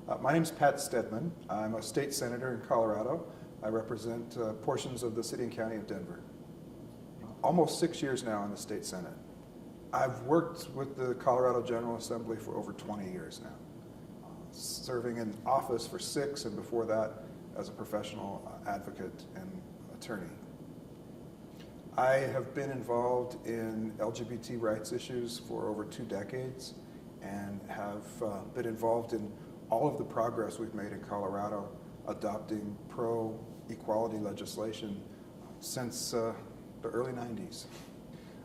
My name is Pat Steadman. I'm a state senator in Colorado. I represent portions of the city and county of Denver. Almost 6 years now in the state senate. I've worked with the Colorado General Assembly for over 20 years now, serving in office for 6, and before that as a professional advocate and attorney. I have been involved in LGBT rights issues for over 2 decades and have been involved in all of the progress we've made in Colorado adopting pro-equality legislation since the early 90s.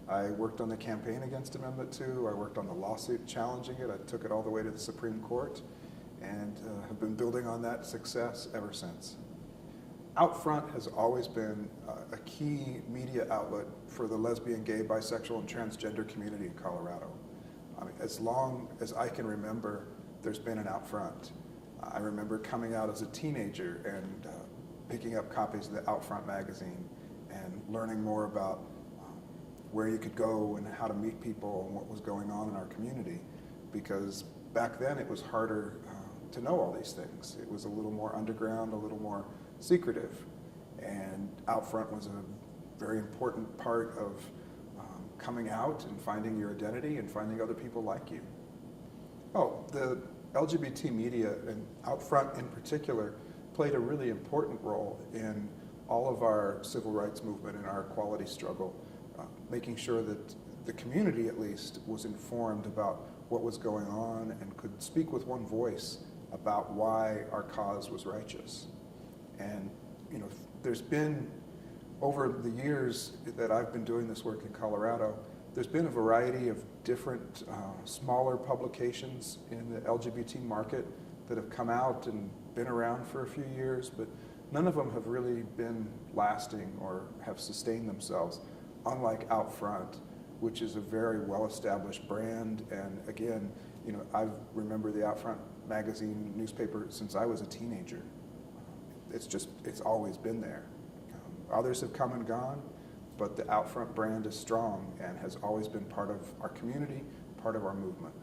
I worked on the campaign against Amendment 2, I worked on the lawsuit challenging it, I took it all the way to the Supreme Court, and have been building on that success ever since. OutFront has always been a key media outlet for the lesbian, gay, bisexual, and transgender community in Colorado. I mean, as long as I can remember, there's been an OutFront. I remember coming out as a teenager and picking up copies of the OutFront magazine and learning more about where you could go and how to meet people and what was going on in our community, because back then it was harder to know all these things. It was a little more underground, a little more secretive, and OutFront was a very important part of coming out and finding your identity and finding other people like you. Oh, the LGBT media, and OutFront in particular, played a really important role in all of our civil rights movement and our equality struggle, making sure that the community at least was informed about what was going on and could speak with one voice about why our cause was righteous. And you know, there's been, over the years that I've been doing this work in Colorado, there's been a variety of different smaller publications in the LGBT market that have come out and been around for a few years, but none of them have really been lasting or have sustained themselves, unlike OutFront, which is a very well-established brand. And again, you know, I remember the OutFront magazine newspaper since I was a teenager. It's always been there. Others have come and gone, but the OutFront brand is strong and has always been part of our community, part of our movement.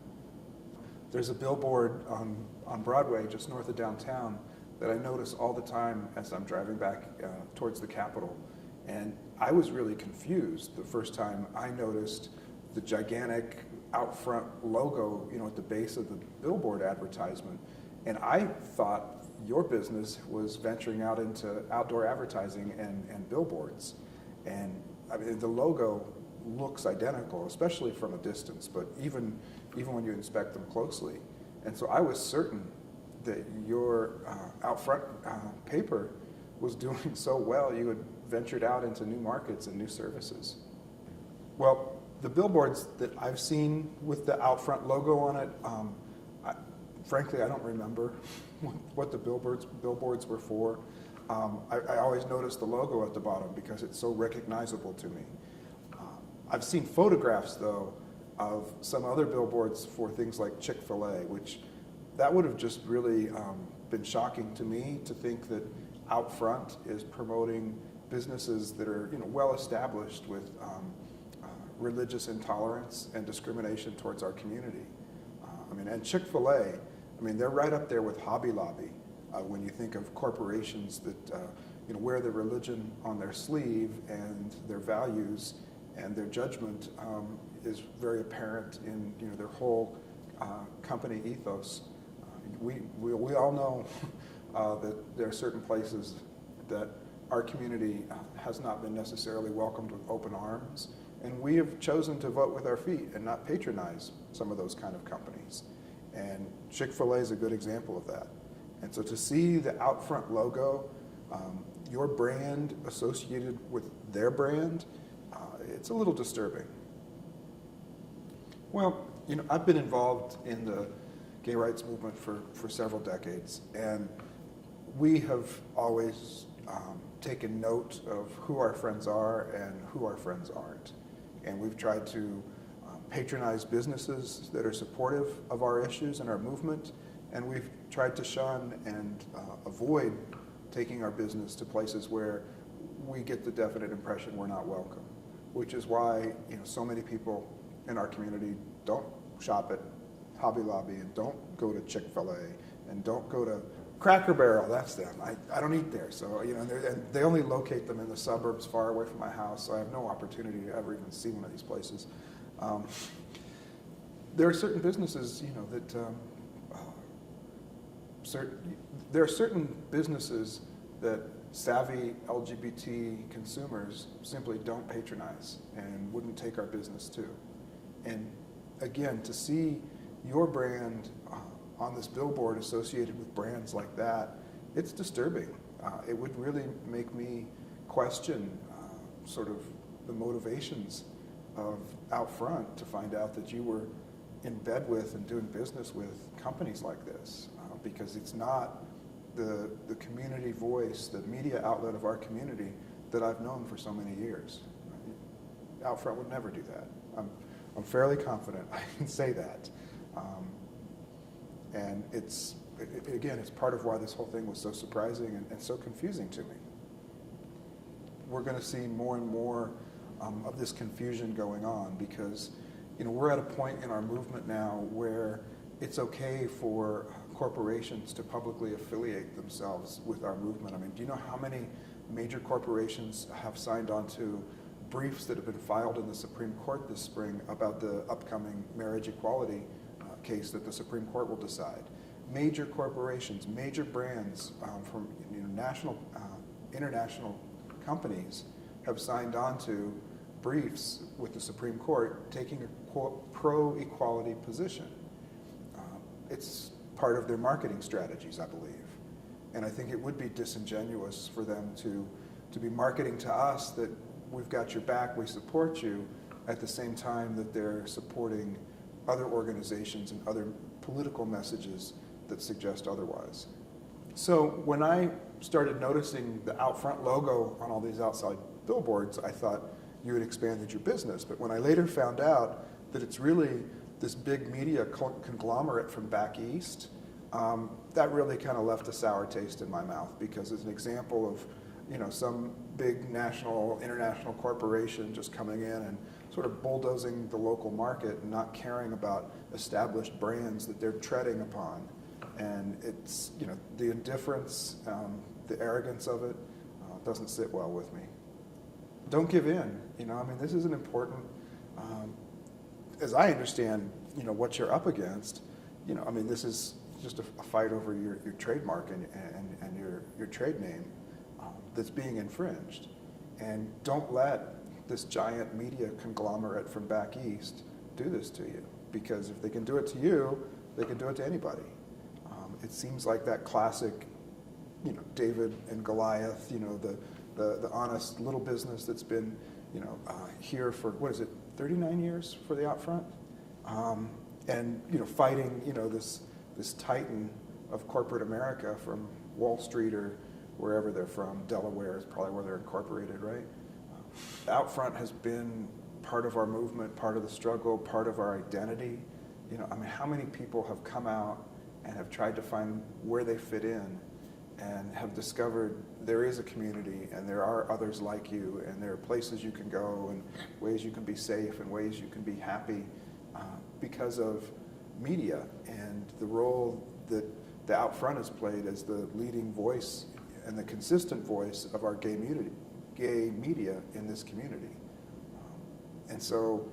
There's a billboard on Broadway just north of downtown that I notice all the time as I'm driving back towards the Capitol. And I was really confused the first time I noticed the gigantic OutFront logo, you know, at the base of the billboard advertisement. And I thought your business was venturing out into outdoor advertising and billboards. And I mean, the logo looks identical, especially from a distance, but even when you inspect them closely. And so I was certain that your OutFront paper was doing so well, you had ventured out into new markets and new services. Well, the billboards that I've seen with the OutFront logo on it, frankly, I don't remember what the billboards were for. I always notice the logo at the bottom because it's so recognizable to me. I've seen photographs, though, of some other billboards for things like Chick-fil-A, which that would have just really been shocking to me, to think that OutFront is promoting businesses that are, you know, well established with religious intolerance and discrimination towards our community. I mean, and Chick-fil-A, I mean, they're right up there with Hobby Lobby when you think of corporations that you know, wear their religion on their sleeve, and their values and their judgment is very apparent in, you know, their whole company ethos. We all know that there are certain places that our community has not been necessarily welcomed with open arms, and we have chosen to vote with our feet and not patronize some of those kind of companies. And Chick-fil-A is a good example of that. And so to see the OutFront logo, your brand associated with their brand, it's a little disturbing. Well, you know, I've been involved in the gay rights movement for several decades, and we have always taken note of who our friends are and who our friends aren't. And we've tried to patronize businesses that are supportive of our issues and our movement, and we've tried to shun and avoid taking our business to places where we get the definite impression we're not welcome, which is why, you know, so many people in our community don't shop at Hobby Lobby and don't go to Chick-fil-A and don't go to Cracker Barrel, that's them. I don't eat there. So, and they only locate them in the suburbs far away from my house, so I have no opportunity to ever even see one of these places. There are certain businesses, that there are certain businesses that savvy LGBT consumers simply don't patronize and wouldn't take our business to. And again, to see your brand on this billboard associated with brands like that, it's disturbing. It would really make me question sort of the motivations of OutFront to find out that you were in bed with and doing business with companies like this, because it's not the community voice, the media outlet of our community that I've known for so many years. OutFront would never do that. I'm fairly confident I can say that. And it's part of why this whole thing was so surprising and so confusing to me. We're going to see more and more of this confusion going on because, we're at a point in our movement now where it's okay for corporations to publicly affiliate themselves with our movement. I mean, do you know how many major corporations have signed on to briefs that have been filed in the Supreme Court this spring about the upcoming marriage equality case that the Supreme Court will decide? Major corporations, major brands from national, international companies have signed on to briefs with the Supreme Court taking a quote, pro-equality position. It's part of their marketing strategies, I believe. And I think it would be disingenuous for them to be marketing to us that we've got your back, we support you, at the same time that they're supporting other organizations and other political messages that suggest otherwise. So when I started noticing the OutFront logo on all these outside billboards, I thought you had expanded your business. But when I later found out that it's really this big media conglomerate from back east, that really kind of left a sour taste in my mouth, because it's an example of some big national, international corporation just coming in and sort of bulldozing the local market and not caring about established brands that they're treading upon. And it's, the indifference, the arrogance of it doesn't sit well with me. Don't give in. This is an important, as I understand, what you're up against. This is just a fight over your trademark and your trade name that's being infringed. And don't let this giant media conglomerate from back east do this to you, because if they can do it to you, they can do it to anybody. It seems like that classic, David and Goliath, the honest little business that's been, here for, 39 years for the OutFront? And, fighting, this titan of corporate America from Wall Street or wherever they're from. Delaware is probably where they're incorporated, right? OutFront has been part of our movement, part of the struggle, part of our identity. How many people have come out and have tried to find where they fit in and have discovered there is a community and there are others like you and there are places you can go and ways you can be safe and ways you can be happy because of media and the role that the OutFront has played as the leading voice and the consistent voice of our gay media in this community. And so,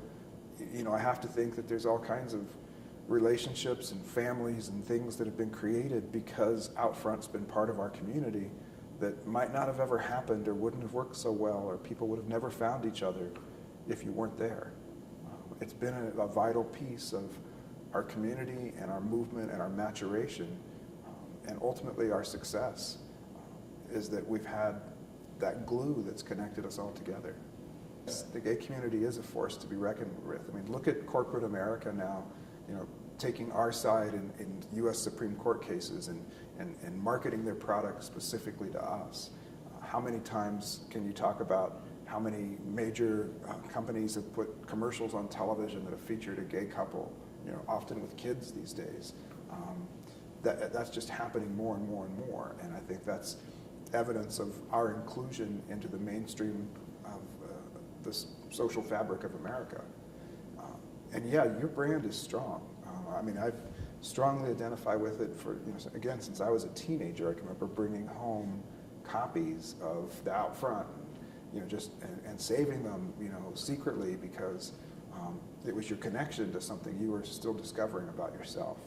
I have to think that there's all kinds of relationships and families and things that have been created because OutFront's been part of our community that might not have ever happened or wouldn't have worked so well, or people would have never found each other if you weren't there. It's been a vital piece of our community and our movement and our maturation, and ultimately our success is that we've had that glue that's connected us all together. The gay community is a force to be reckoned with. Look at corporate America now, taking our side in U.S. Supreme Court cases and marketing their products specifically to us. How many times can you talk about how many major companies have put commercials on television that have featured a gay couple, often with kids these days? That's just happening more and more and more, and I think that's evidence of our inclusion into the mainstream of the social fabric of America. And yeah, your brand is strong. I've strongly identify with it for, again, since I was a teenager. I can remember bringing home copies of the OutFront, and saving them, secretly, because it was your connection to something you were still discovering about yourself.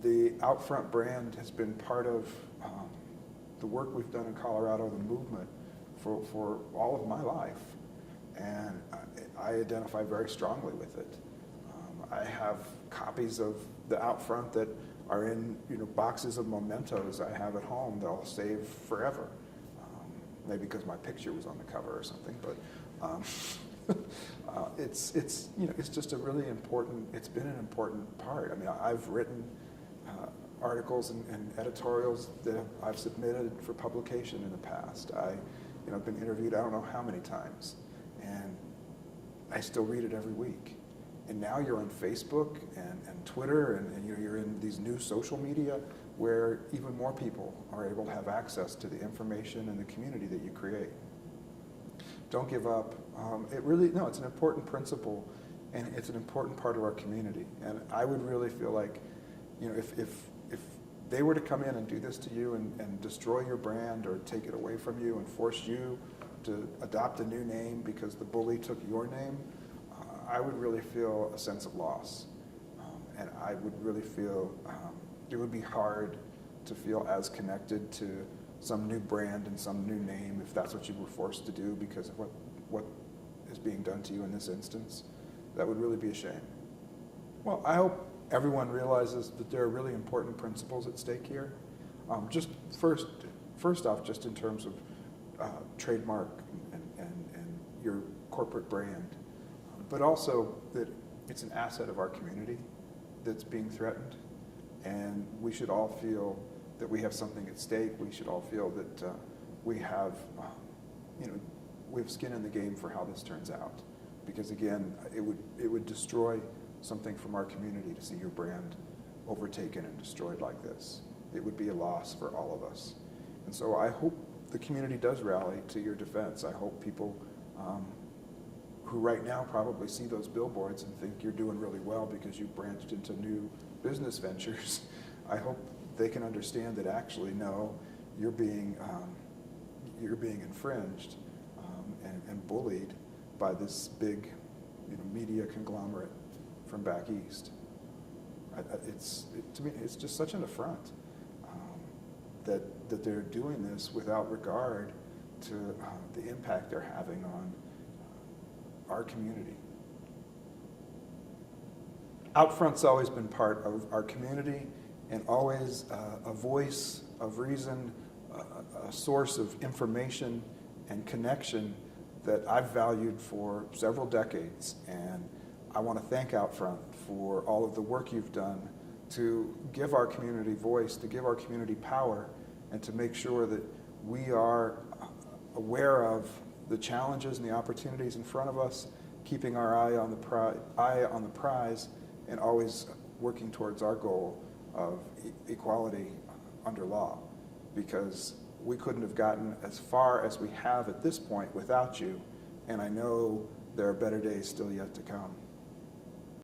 The OutFront brand has been part of the work we've done in Colorado, the movement, for all of my life, and I identify very strongly with it. I have copies of the OutFront that are in boxes of mementos I have at home that I'll save forever. Maybe because my picture was on the cover or something, but it's just a really important. It's been an important part. I mean, I've written articles and editorials that I've submitted for publication in the past. I've been interviewed I don't know how many times, and I still read it every week. And now you're on Facebook and Twitter, and you're in these new social media where even more people are able to have access to the information and the community that you create. Don't give up. It's an important principle, and it's an important part of our community. And I would really feel like, if they were to come in and do this to you and destroy your brand or take it away from you and force you to adopt a new name because the bully took your name, I would really feel a sense of loss. And I would really feel it would be hard to feel as connected to some new brand and some new name if that's what you were forced to do because of what is being done to you in this instance. That would really be a shame. Well, I hope everyone realizes that there are really important principles at stake here. Just first off, just in terms of trademark and your corporate brand, but also that it's an asset of our community that's being threatened, and we should all feel that we have something at stake. We should all feel that we have skin in the game for how this turns out, because again, it would destroy something from our community to see your brand overtaken and destroyed like this. It would be a loss for all of us. And so I hope the community does rally to your defense. I hope people who right now probably see those billboards and think you're doing really well because you branched into new business ventures, I hope they can understand that actually, no, you're being infringed and bullied by this big media conglomerate from back east. To me, it's just such an affront that they're doing this without regard to the impact they're having on our community. OutFront's always been part of our community and always a voice of reason, a source of information and connection that I've valued for several decades. And I want to thank OutFront for all of the work you've done to give our community voice, to give our community power, and to make sure that we are aware of the challenges and the opportunities in front of us, keeping our eye on the prize, and always working towards our goal of equality under law, because we couldn't have gotten as far as we have at this point without you, and I know there are better days still yet to come.